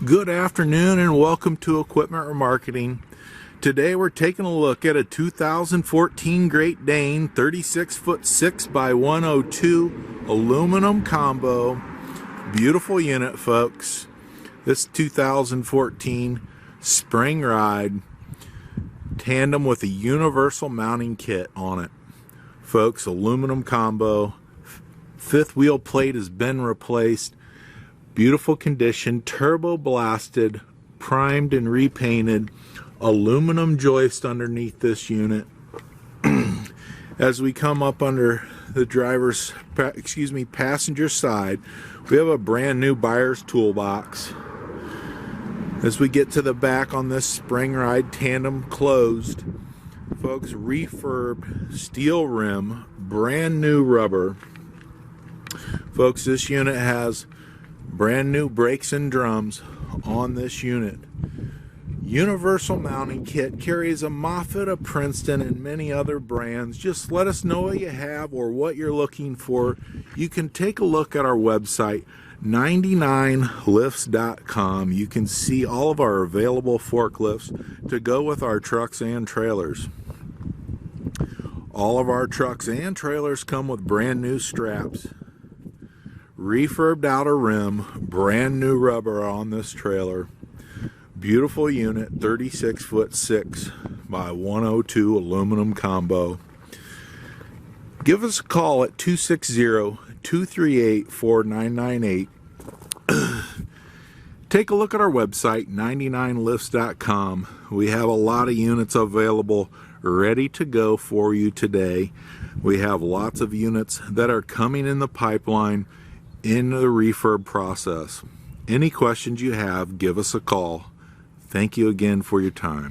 Good afternoon and welcome to Equipment Remarketing. Today we're taking a look at a 2014 Great Dane 36'6" by 102 aluminum combo. Beautiful unit, folks. This 2014 spring ride tandem with a universal mounting kit on it. Folks, aluminum combo. Fifth wheel plate has been replaced. Beautiful condition, turbo blasted, primed and repainted, aluminum joist underneath this unit. As we come up under the passenger side, we have a brand new buyer's toolbox. As we get to the back on this spring ride tandem closed, folks, refurb steel rim, brand new rubber. Folks, this unit has brand new brakes and drums on this unit. Universal mounting kit, carries a Moffett, a Princeton, and many other brands. Just let us know what you have or what you're looking for. You can take a look at our website, 99lifts.com. You can see all of our available forklifts to go with our trucks and trailers. All of our trucks and trailers come with brand new straps. Refurbed outer rim, brand new rubber on this trailer. Beautiful unit, 36'6" by 102 aluminum combo. Give us a call at 260-238-4998. Take a look at our website, 99lifts.com. We have a lot of units available ready to go for you today. We have lots of units that are coming in the pipeline in the refurb process. Any questions you have, give us a call. Thank you again for your time.